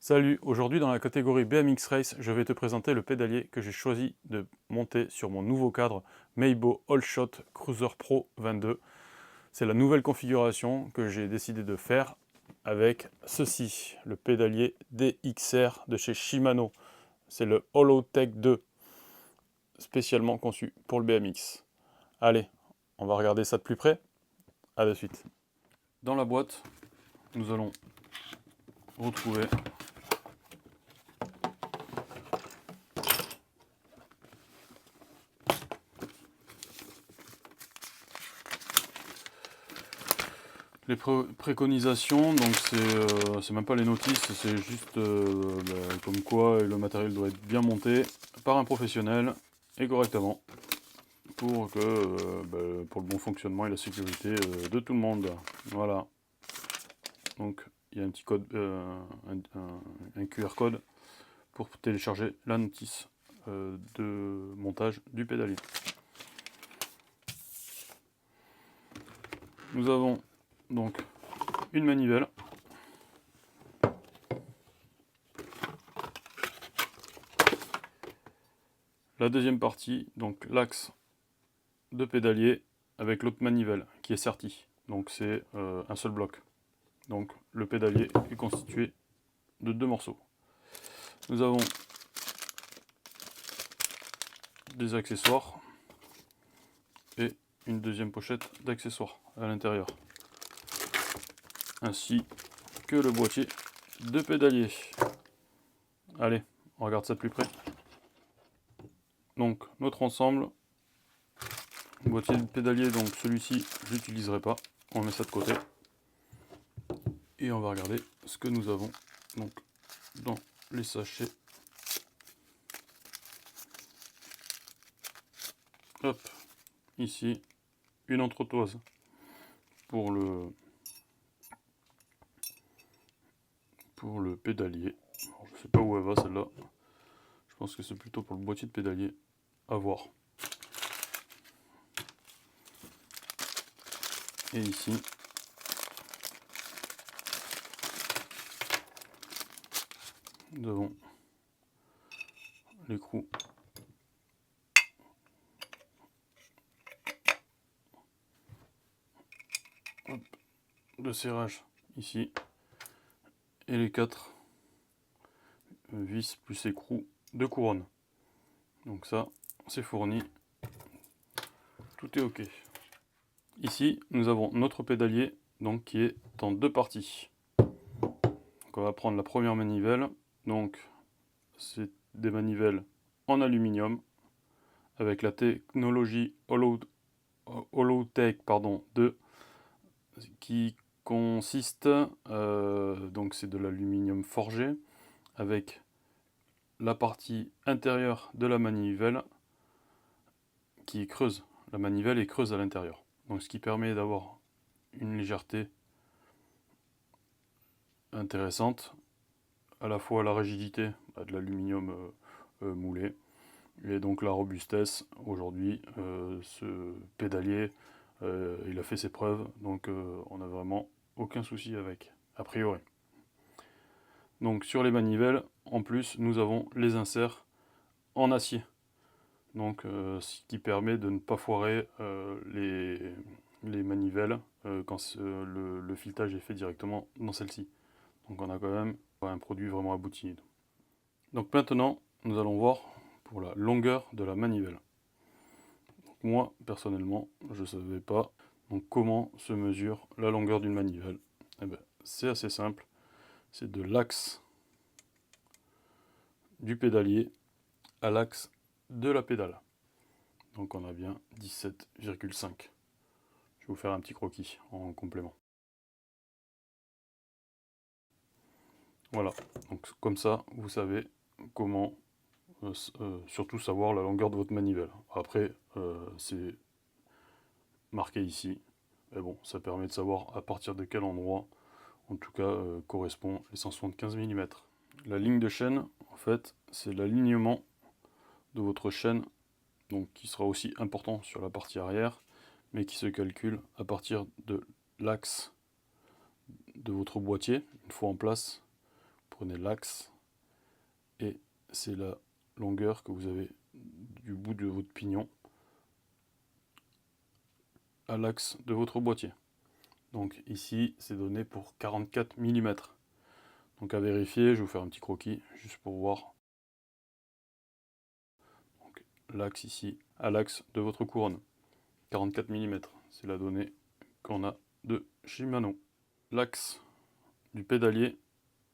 Salut, aujourd'hui dans la catégorie BMX Race, je vais te présenter le pédalier que j'ai choisi de monter sur mon nouveau cadre Meibo All Shot Cruiser Pro 22. C'est la nouvelle configuration que j'ai décidé de faire avec ceci, le pédalier DXR de chez Shimano. C'est le Holotech 2, spécialement conçu pour le BMX. Allez, on va regarder ça de plus près. À de suite. Dans la boîte, nous allons retrouver les préconisations. Donc c'est même pas les notices, c'est juste comme quoi le matériel doit être bien monté par un professionnel et correctement pour que pour le bon fonctionnement et la sécurité de tout le monde. Voilà. Donc il y a un petit code, un QR code pour télécharger la notice de montage du pédalier. Nous avons donc une manivelle, la deuxième partie, donc l'axe de pédalier avec l'autre manivelle qui est sertie. Donc c'est un seul bloc. Donc le pédalier est constitué de deux morceaux. Nous avons des accessoires et une deuxième pochette d'accessoires à l'intérieur, ainsi que le boîtier de pédalier. Allez, on regarde ça de plus près. Donc notre ensemble, boîtier de pédalier, donc celui-ci je l'utiliserai pas, on met ça de côté et on va regarder ce que nous avons donc dans les sachets. Hop, ici une entretoise pour le pédalier. Alors, je sais pas où elle va celle-là. Je pense que c'est plutôt pour le boîtier de pédalier. À voir. Et ici, nous avons l'écrou de serrage ici et les 4 vis plus écrou de couronne. Donc ça, c'est fourni. Tout est ok. Ici, nous avons notre pédalier donc qui est en deux parties. Donc on va prendre la première manivelle. Donc c'est des manivelles en aluminium avec la technologie Holotech 2 qui consiste, donc c'est de l'aluminium forgé avec la partie intérieure de la manivelle qui creuse. La manivelle est creuse à l'intérieur. Donc ce qui permet d'avoir une légèreté intéressante, à la fois la rigidité de l'aluminium moulé et donc la robustesse. Aujourd'hui, ce pédalier, il a fait ses preuves, donc on n'a vraiment aucun souci avec, a priori. Donc sur les manivelles, en plus, nous avons les inserts en acier. Donc ce qui permet de ne pas foirer les manivelles quand le filetage est fait directement dans celle-ci. Donc on a quand même un produit vraiment abouti. Donc maintenant, nous allons voir pour la longueur de la manivelle. Donc, moi, personnellement, je ne savais pas donc, comment se mesure la longueur d'une manivelle. Eh ben, c'est assez simple. C'est de l'axe du pédalier à l'axe de la pédale. Donc on a bien 17,5. Je vais vous faire un petit croquis en complément. Voilà, donc comme ça, vous savez comment surtout savoir la longueur de votre manivelle. Après, c'est marqué ici, mais bon, ça permet de savoir à partir de quel endroit, en tout cas, correspond les 175 mm. La ligne de chaîne, en fait, c'est l'alignement de votre chaîne, donc qui sera aussi important sur la partie arrière, mais qui se calcule à partir de l'axe de votre boîtier, une fois en place, prenez l'axe et c'est la longueur que vous avez du bout de votre pignon à l'axe de votre boîtier. Donc ici, c'est donné pour 44 mm. Donc à vérifier, je vais vous faire un petit croquis juste pour voir. L'axe ici, à l'axe de votre couronne. 44 mm, c'est la donnée qu'on a de Shimano. L'axe du pédalier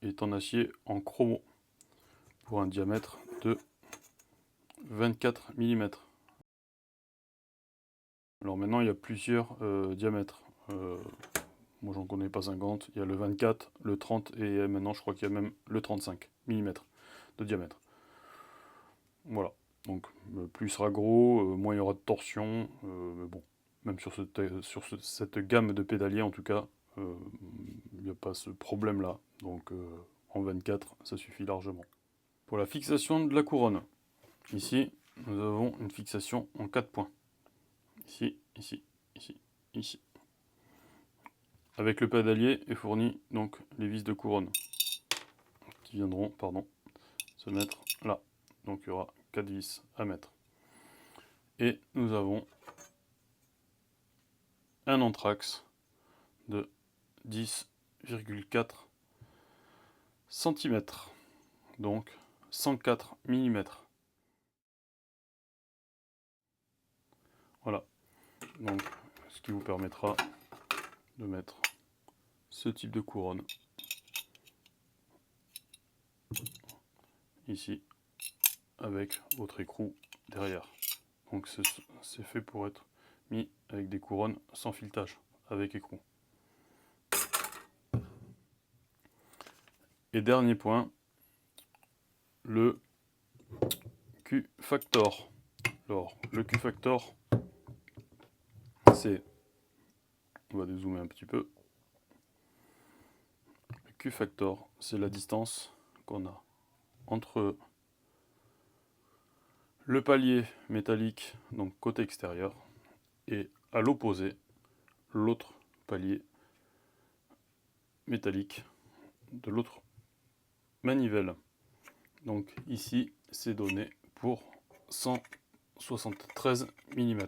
est en acier en chromo pour un diamètre de 24 mm. Alors maintenant, il y a plusieurs diamètres. Moi, j'en connais pas 50. Il y a le 24, le 30 et maintenant, je crois qu'il y a même le 35 mm de diamètre. Voilà. Donc, plus il sera gros, moins il y aura de torsion. Mais bon, même sur cette gamme de pédaliers, en tout cas, il n'y a pas ce problème-là. Donc, en 24, ça suffit largement. Pour la fixation de la couronne, ici, nous avons une fixation en 4 points. Ici, ici, ici, ici. Avec le pédalier est fourni donc les vis de couronne qui viendront se mettre là. Donc il y aura 4 vis à mettre. Et nous avons un anthrax de 10,4 cm, donc 104 mm. Voilà, donc ce qui vous permettra de mettre ce type de couronne ici avec votre écrou derrière. Donc c'est fait pour être mis avec des couronnes sans filetage, avec écrou. Et dernier point, le Q-Factor. Alors, le Q-Factor, c'est... On va dézoomer un petit peu. Le Q-Factor, c'est la distance qu'on a entre le palier métallique, donc côté extérieur, et à l'opposé, l'autre palier métallique de l'autre manivelle. Donc ici, c'est donné pour 173 mm.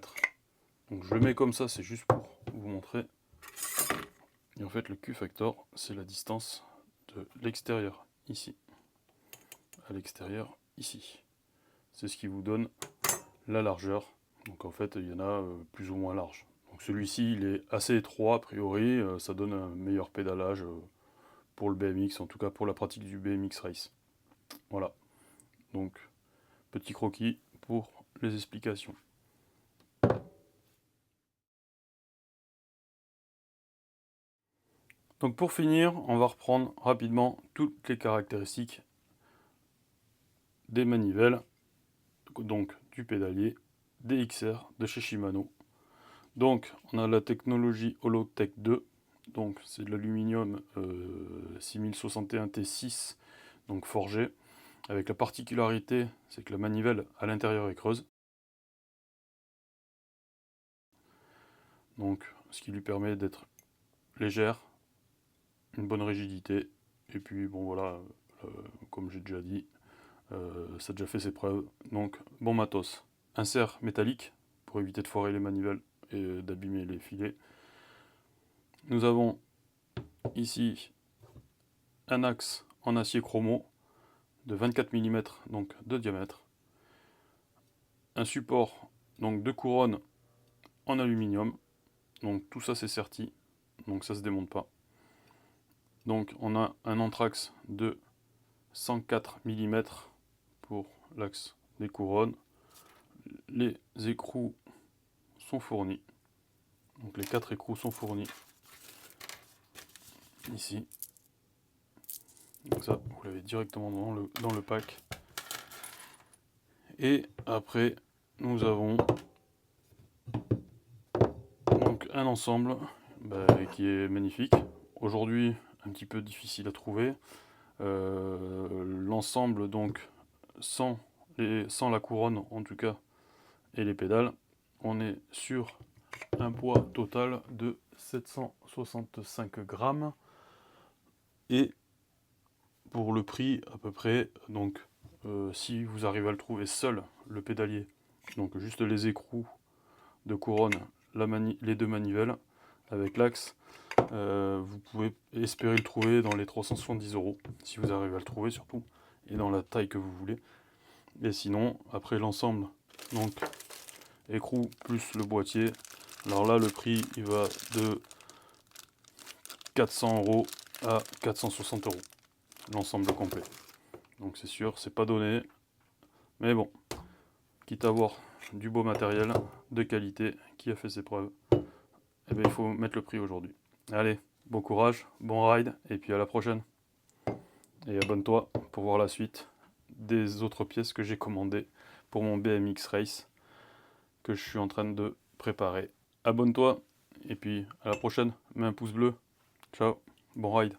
Donc je le mets comme ça, c'est juste pour vous montrer. Et en fait, le Q-Factor, c'est la distance de l'extérieur, ici, à l'extérieur, ici. C'est ce qui vous donne la largeur. Donc en fait, il y en a plus ou moins large. Donc celui-ci, il est assez étroit, a priori, ça donne un meilleur pédalage pour le BMX, en tout cas pour la pratique du BMX Race. Voilà. Donc, petit croquis pour les explications. Donc pour finir, on va reprendre rapidement toutes les caractéristiques des manivelles, donc du pédalier, des XR de chez Shimano. Donc on a la technologie Holotech 2, donc c'est de l'aluminium 6061 T6, donc forgé, avec la particularité, c'est que la manivelle à l'intérieur est creuse. Donc ce qui lui permet d'être légère, une bonne rigidité, et puis bon voilà, comme j'ai déjà dit, ça a déjà fait ses preuves, donc bon matos. Insert métallique pour éviter de foirer les manivelles et d'abîmer les filets. Nous avons ici un axe en acier chromo de 24 mm donc de diamètre, un support donc de couronne en aluminium, donc tout ça c'est serti, donc ça se démonte pas. Donc on a un anthrax de 104 mm pour l'axe des couronnes. Les écrous sont fournis. Donc les 4 écrous sont fournis ici. Donc ça, vous l'avez directement dans le pack. Et après, nous avons donc un ensemble qui est magnifique. Aujourd'hui, un petit peu difficile à trouver. L'ensemble donc sans la couronne en tout cas et les pédales, on est sur un poids total de 765 grammes et pour le prix à peu près, donc si vous arrivez à le trouver seul, le pédalier, donc juste les écrous de couronne, les deux manivelles avec l'axe, vous pouvez espérer le trouver dans les 370 €, si vous arrivez à le trouver surtout, et dans la taille que vous voulez. Et sinon, après l'ensemble, donc écrou plus le boîtier, alors là le prix il va de 400 € à 460 €, l'ensemble complet. Donc c'est sûr, c'est pas donné, mais bon, quitte à avoir du beau matériel de qualité qui a fait ses preuves, eh bien, il faut mettre le prix aujourd'hui. Allez, bon courage, bon ride, et puis à la prochaine. Et abonne-toi pour voir la suite des autres pièces que j'ai commandées pour mon BMX Race que je suis en train de préparer. Abonne-toi, et puis à la prochaine, mets un pouce bleu. Ciao, bon ride.